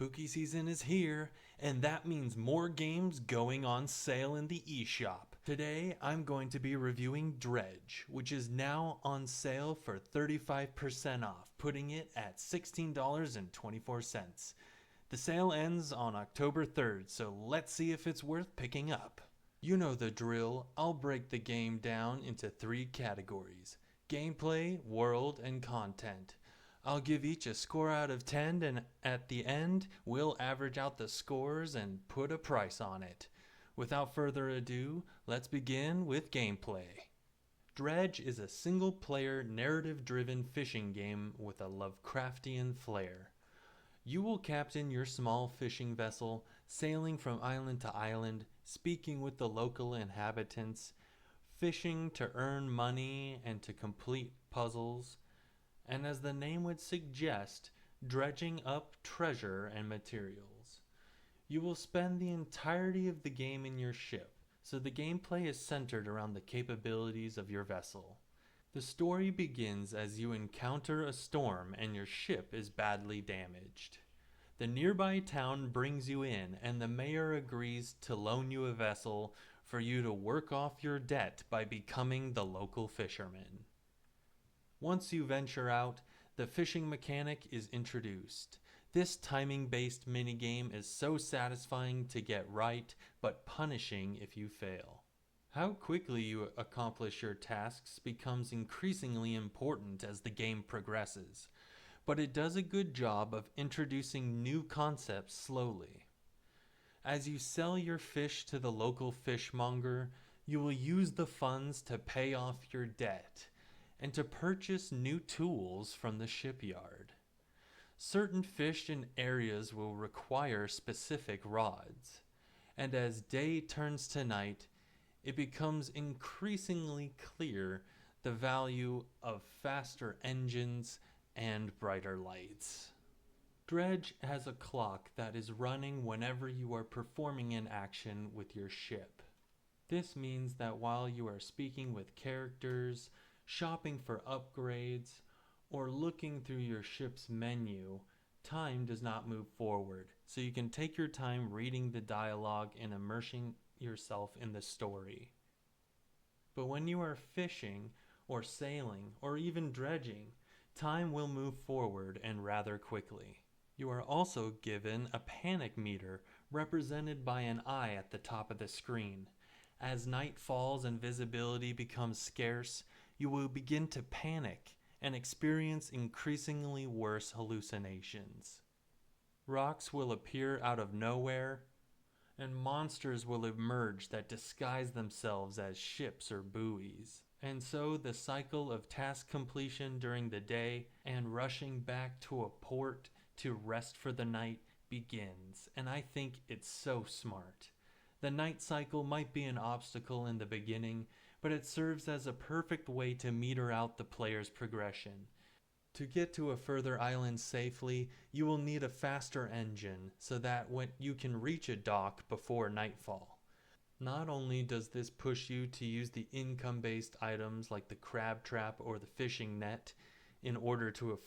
Spooky season is here, and that means more games going on sale in the eShop. Today, I'm going to be reviewing Dredge, which is now on sale for 35% off, putting it at $16.24. The sale ends on October 3rd, so let's see if it's worth picking up. You know the drill. I'll break the game down into 3 categories: gameplay, world, and content. I'll give each a score out of 10, and at the end, we'll average out the scores and put a price on it. Without further ado, let's begin with gameplay. Dredge is a single-player, narrative-driven fishing game with a Lovecraftian flair. You will captain your small fishing vessel, sailing from island to island, speaking with the local inhabitants, fishing to earn money and to complete puzzles, and as the name would suggest, dredging up treasure and materials. You will spend the entirety of the game in your ship, so the gameplay is centered around the capabilities of your vessel. The story begins as you encounter a storm and your ship is badly damaged. The nearby town brings you in, and the mayor agrees to loan you a vessel for you to work off your debt by becoming the local fisherman. Once you venture out, the fishing mechanic is introduced. This timing-based minigame is so satisfying to get right, but punishing if you fail. How quickly you accomplish your tasks becomes increasingly important as the game progresses, but it does a good job of introducing new concepts slowly. As you sell your fish to the local fishmonger, you will use the funds to pay off your debt and to purchase new tools from the shipyard. Certain fish and areas will require specific rods, and as day turns to night, it becomes increasingly clear the value of faster engines and brighter lights. Dredge has a clock that is running whenever you are performing an action with your ship. This means that while you are speaking with characters, shopping for upgrades, or looking through your ship's menu, time does not move forward, so you can take your time reading the dialogue and immersing yourself in the story. But when you are fishing, or sailing, or even dredging, time will move forward and rather quickly. You are also given a panic meter represented by an eye at the top of the screen. As night falls and visibility becomes scarce, you will begin to panic and experience increasingly worse hallucinations. Rocks will appear out of nowhere, and monsters will emerge that disguise themselves as ships or buoys. And so the cycle of task completion during the day and rushing back to a port to rest for the night begins, and I think it's so smart. The night cycle might be an obstacle in the beginning, but it serves as a perfect way to meter out the player's progression. To get to a further island safely, you will need a faster engine so that when you can reach a dock before nightfall. Not only does this push you to use the income-based items like the crab trap or the fishing net in order to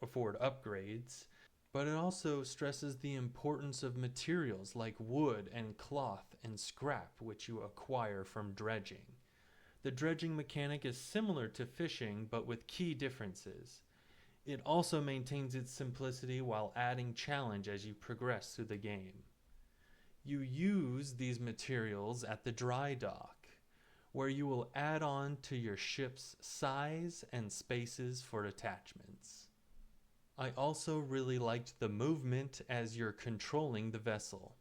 afford upgrades, but it also stresses the importance of materials like wood and cloth and scrap which you acquire from dredging. The dredging mechanic is similar to fishing but with key differences. It also maintains its simplicity while adding challenge as you progress through the game. You use these materials at the dry dock, where you will add on to your ship's size and spaces for attachments. I also really liked the movement as you're controlling the vessel.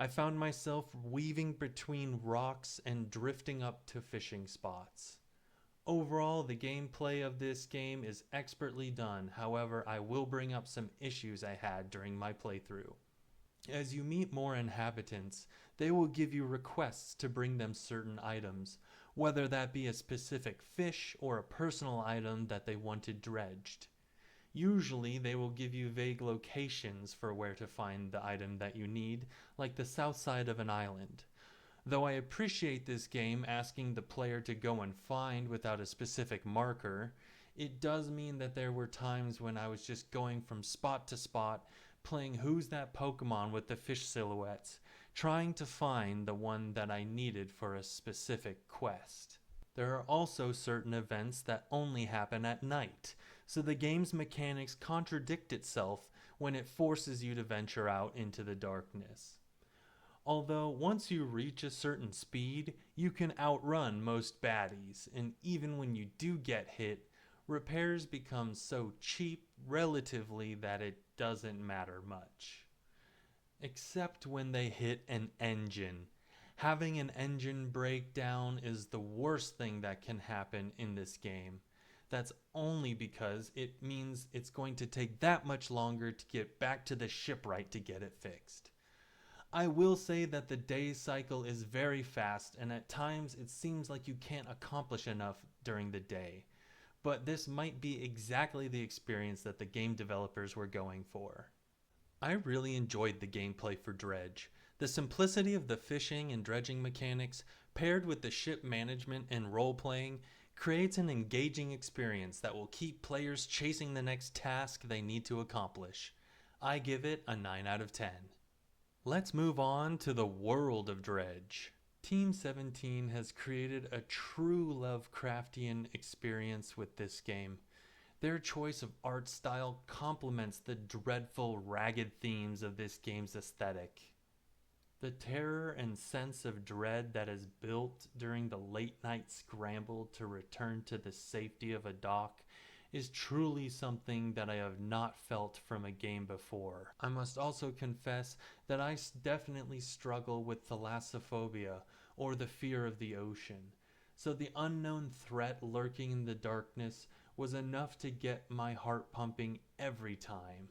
I found myself weaving between rocks and drifting up to fishing spots. Overall, the gameplay of this game is expertly done, however, I will bring up some issues I had during my playthrough. As you meet more inhabitants, they will give you requests to bring them certain items, whether that be a specific fish or a personal item that they wanted dredged. Usually, they will give you vague locations for where to find the item that you need, like the south side of an island. Though I appreciate this game asking the player to go and find without a specific marker, it does mean that there were times when I was just going from spot to spot, playing Who's That Pokemon with the fish silhouettes, trying to find the one that I needed for a specific quest. There are also certain events that only happen at night, so the game's mechanics contradict itself when it forces you to venture out into the darkness. Although once you reach a certain speed, you can outrun most baddies, and even when you do get hit, repairs become so cheap relatively that it doesn't matter much. Except when they hit an engine. Having an engine breakdown is the worst thing that can happen in this game. That's only because it means it's going to take that much longer to get back to the shipwright to get it fixed. I will say that the day cycle is very fast, and at times it seems like you can't accomplish enough during the day. But this might be exactly the experience that the game developers were going for. I really enjoyed the gameplay for Dredge. The simplicity of the fishing and dredging mechanics, paired with the ship management and role-playing, creates an engaging experience that will keep players chasing the next task they need to accomplish. I give it a 9 out of 10. Let's move on to the World of Dredge. Team 17 has created a true Lovecraftian experience with this game. Their choice of art style complements the dreadful, ragged themes of this game's aesthetic. The terror and sense of dread that is built during the late-night scramble to return to the safety of a dock is truly something that I have not felt from a game before. I must also confess that I definitely struggle with thalassophobia, or the fear of the ocean, so the unknown threat lurking in the darkness was enough to get my heart pumping every time.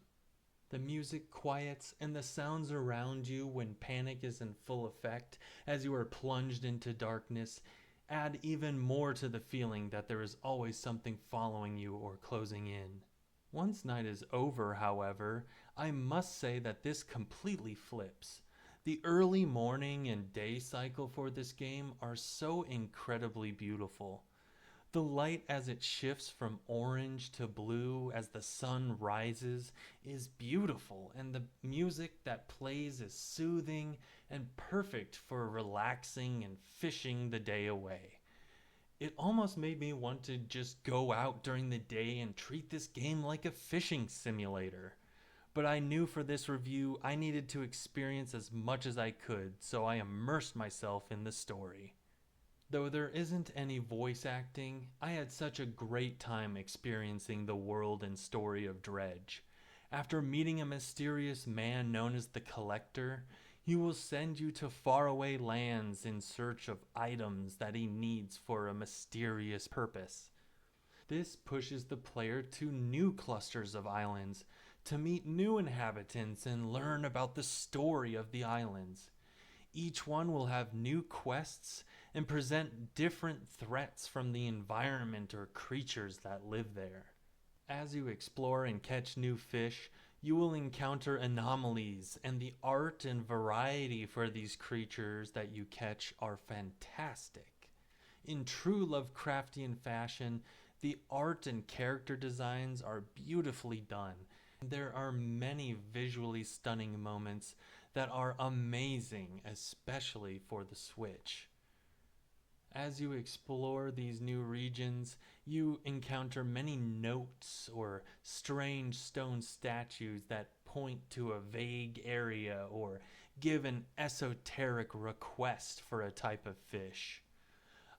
The music quiets and the sounds around you when panic is in full effect as you are plunged into darkness add even more to the feeling that there is always something following you or closing in. Once night is over, however, I must say that this completely flips. The early morning and day cycle for this game are so incredibly beautiful. The light as it shifts from orange to blue as the sun rises is beautiful, and the music that plays is soothing and perfect for relaxing and fishing the day away. It almost made me want to just go out during the day and treat this game like a fishing simulator. But I knew for this review I needed to experience as much as I could, so I immersed myself in the story. Though there isn't any voice acting, I had such a great time experiencing the world and story of Dredge. After meeting a mysterious man known as the Collector, he will send you to faraway lands in search of items that he needs for a mysterious purpose. This pushes the player to new clusters of islands, to meet new inhabitants and learn about the story of the islands. Each one will have new quests and present different threats from the environment or creatures that live there. As you explore and catch new fish, you will encounter anomalies, and the art and variety for these creatures that you catch are fantastic. In true Lovecraftian fashion, the art and character designs are beautifully done. There are many visually stunning moments that are amazing, especially for the Switch. As you explore these new regions, you encounter many notes or strange stone statues that point to a vague area or give an esoteric request for a type of fish.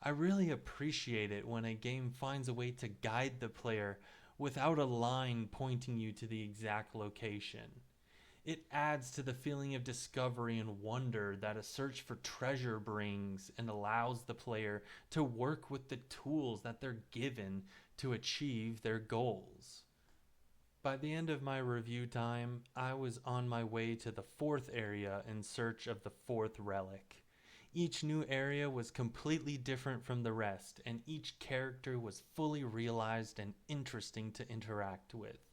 I really appreciate it when a game finds a way to guide the player without a line pointing you to the exact location. It adds to the feeling of discovery and wonder that a search for treasure brings, and allows the player to work with the tools that they're given to achieve their goals. By the end of my review time, I was on my way to the fourth area in search of the fourth relic. Each new area was completely different from the rest, and each character was fully realized and interesting to interact with.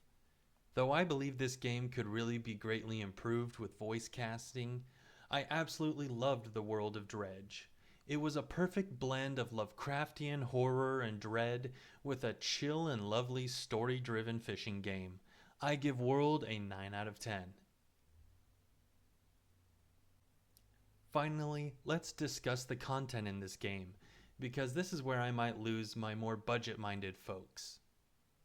Though I believe this game could really be greatly improved with voice casting, I absolutely loved the World of Dredge. It was a perfect blend of Lovecraftian horror and dread with a chill and lovely story-driven fishing game. I give World a 9 out of 10. Finally, let's discuss the content in this game, because this is where I might lose my more budget-minded folks.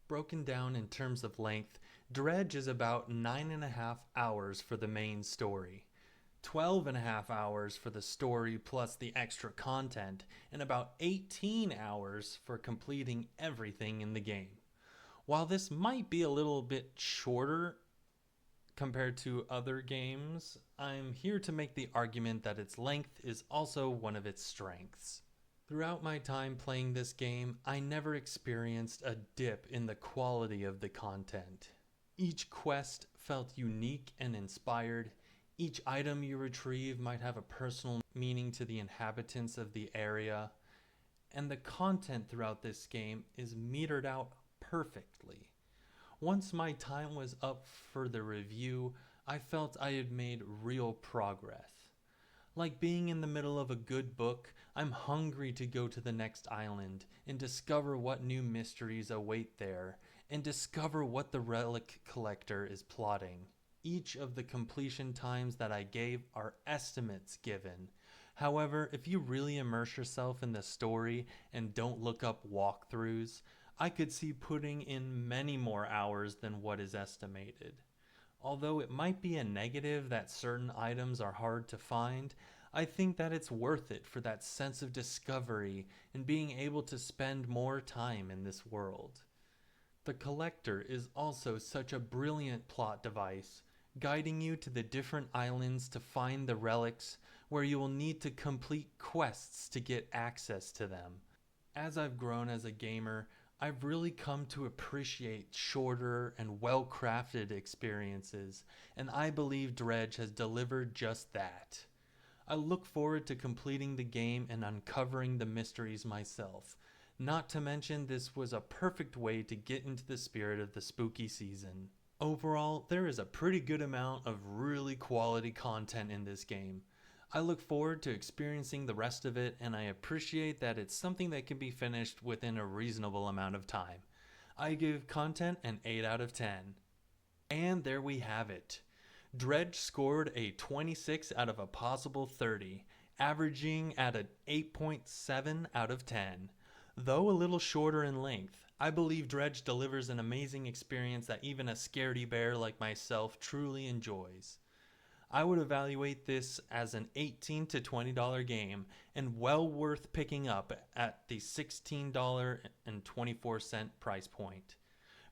Broken down in terms of length, Dredge is about 9.5 hours for the main story, 12.5 hours for the story plus the extra content, and about 18 hours for completing everything in the game. While this might be a little bit shorter compared to other games, I'm here to make the argument that its length is also one of its strengths. Throughout my time playing this game, I never experienced a dip in the quality of the content. Each quest felt unique and inspired. Each item you retrieve might have a personal meaning to the inhabitants of the area, and the content throughout this game is metered out perfectly. Once my time was up for the review, I felt I had made real progress. Like being in the middle of a good book, I'm hungry to go to the next island and discover what new mysteries await there, and discover what the relic collector is plotting. Each of the completion times that I gave are estimates given. However, if you really immerse yourself in the story and don't look up walkthroughs, I could see putting in many more hours than what is estimated. Although it might be a negative that certain items are hard to find, I think that it's worth it for that sense of discovery and being able to spend more time in this world. The Collector is also such a brilliant plot device, guiding you to the different islands to find the relics where you will need to complete quests to get access to them. As I've grown as a gamer, I've really come to appreciate shorter and well-crafted experiences, and I believe Dredge has delivered just that. I look forward to completing the game and uncovering the mysteries myself. Not to mention, this was a perfect way to get into the spirit of the spooky season. Overall, there is a pretty good amount of really quality content in this game. I look forward to experiencing the rest of it, and I appreciate that it's something that can be finished within a reasonable amount of time. I give content an 8 out of 10. And there we have it. Dredge scored a 26 out of a possible 30, averaging at an 8.7 out of 10. Though a little shorter in length, I believe Dredge delivers an amazing experience that even a scaredy bear like myself truly enjoys. I would evaluate this as an $18 to $20 game and well worth picking up at the $16.24 price point.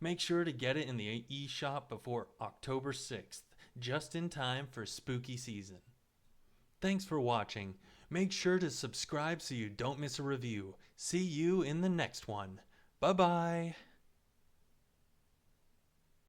Make sure to get it in the eShop before October 6th, just in time for spooky season. Thanks for watching. Make sure to subscribe so you don't miss a review. See you in the next one. Bye bye.